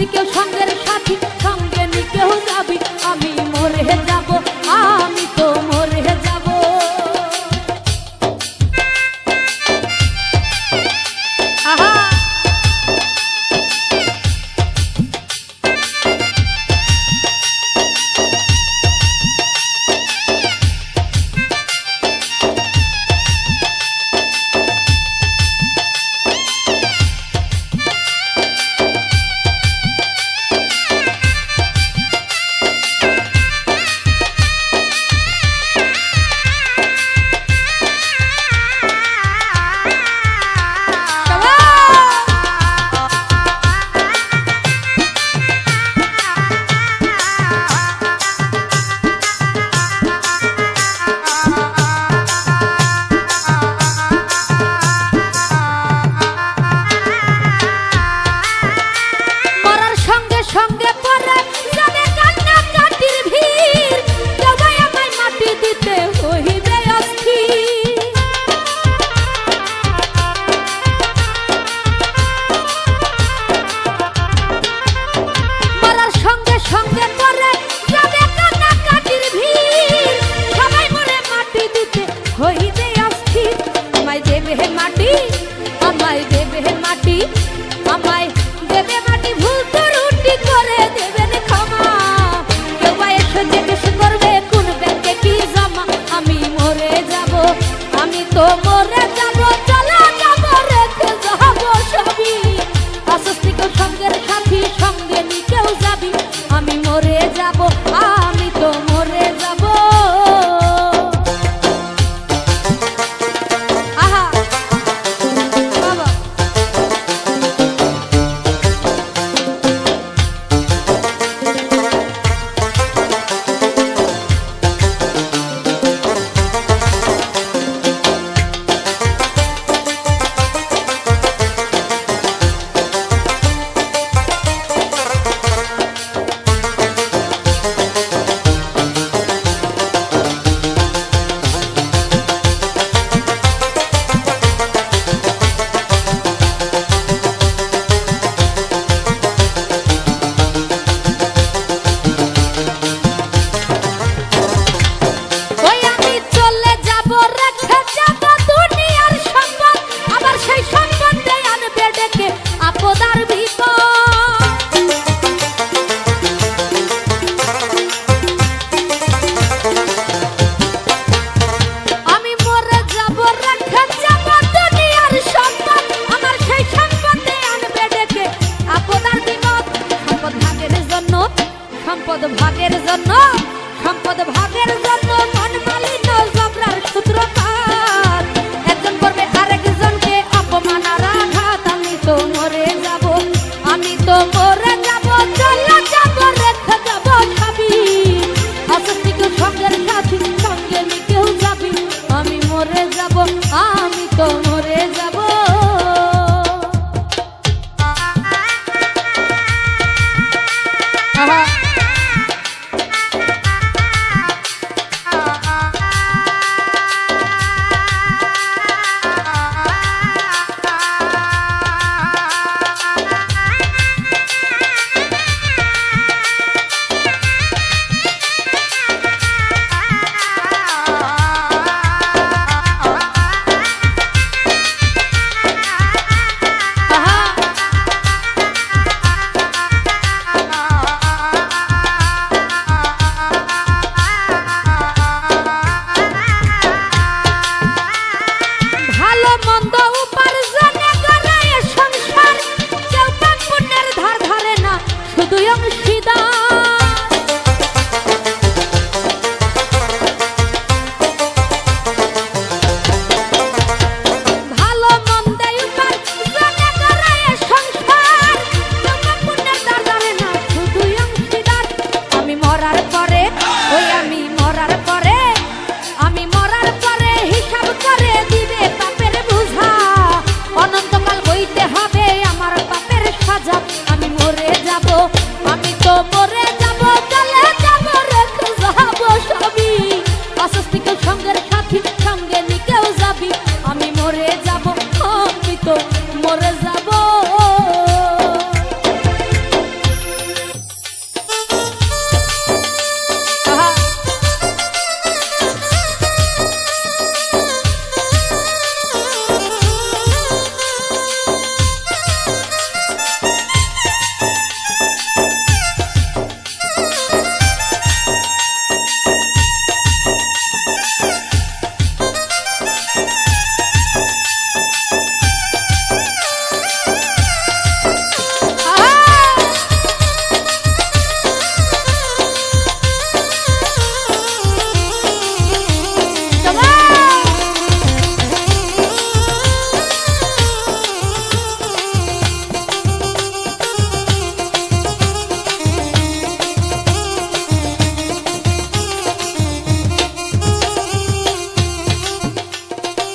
যদি কেউ সঙ্গের সাথী সঙ্গে নি কেউ যাবি আমি মরে যাব আমি তো মরে যাব আহা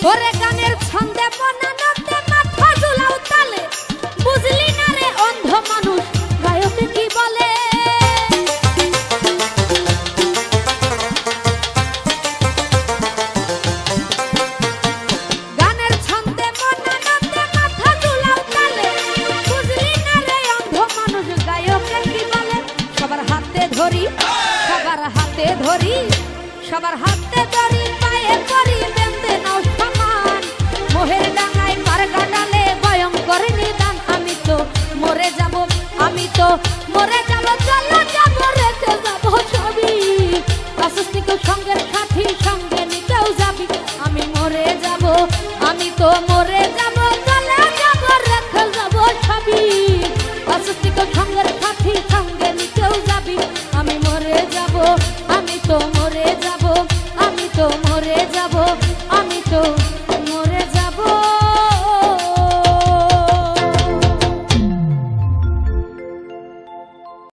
ওরে গানের ছন্দে বনানতে মাথা ঝুলাও তালে বুঝলি না রে অন্ধ মানুষ গায়ক কি বলে গানের ছন্দে বনানতে মাথা ঝুলাও তালে বুঝলি না রে অন্ধ মানুষ গায়ক কি বলে সবার হাতে ধরি সবার হাতে ধরি সবার হাতে ধরি পায়ে করি বেঁধে নাও সমান মোহের ডাঙায় মার্গা ডালে ভয়ঙ্কর নিদান আমি তো মরে যাব চলো যাব রেখে যাব ছবি আশিক সঙ্গের সাথী সঙ্গে নিতেও যাবি আমি মরে যাব আমি তো মরে যাব চলে যাব রেখে যাব ছবি আশিক সঙ্গের সাথী সঙ্গে নিতেও যাবি আমি মরে যাব আমি তো মরে যাব আমি তো